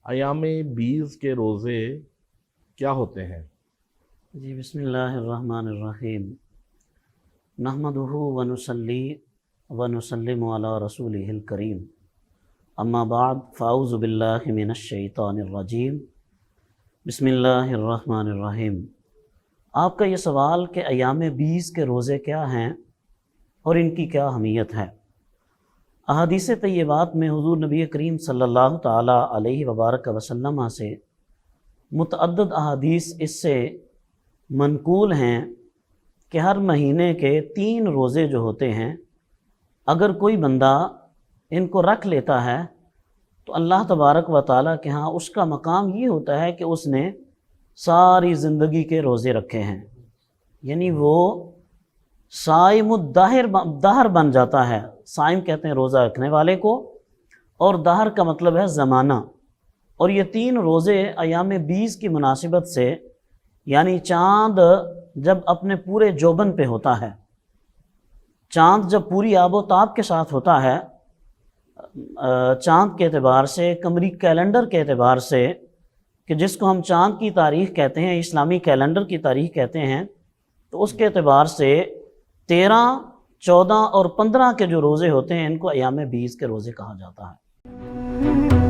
ایام بیس کے روزے کیا ہوتے ہیں؟ جی بسم اللہ الرحمن الرحیم نحمدہ ونصلی ونسلم علی رسولہ الکریم اما بعد فاعوذ باللہ من الشیطان الرجیم بسم اللہ الرحمن الرحیم۔ آپ کا یہ سوال کہ ایام بیس کے روزے کیا ہیں اور ان کی کیا اہمیت ہے، احادیث طیبات میں حضور نبی کریم صلی اللہ تعالیٰ علیہ وبارک وسلم سے متعدد احادیث اس سے منقول ہیں کہ ہر مہینے کے 3 روزے جو ہوتے ہیں، اگر کوئی بندہ ان کو رکھ لیتا ہے تو اللہ تبارک و تعالیٰ کے ہاں اس کا مقام یہ ہوتا ہے کہ اس نے ساری زندگی کے روزے رکھے ہیں، یعنی وہ صائم الدہر بن جاتا ہے۔ صائم کہتے ہیں روزہ رکھنے والے کو، اور دہر کا مطلب ہے زمانہ۔ اور یہ 3 روزے ایام بیس کی مناسبت سے، یعنی چاند جب اپنے پورے جوبن پہ ہوتا ہے، چاند جب پوری آب و تاب کے ساتھ ہوتا ہے، چاند کے اعتبار سے، قمری کیلنڈر کے اعتبار سے، کہ جس کو ہم چاند کی تاریخ کہتے ہیں، اسلامی کیلنڈر کی تاریخ کہتے ہیں، تو اس کے اعتبار سے 13، 14 اور 15 کے جو روزے ہوتے ہیں ان کو ایام بیس کے روزے کہا جاتا ہے۔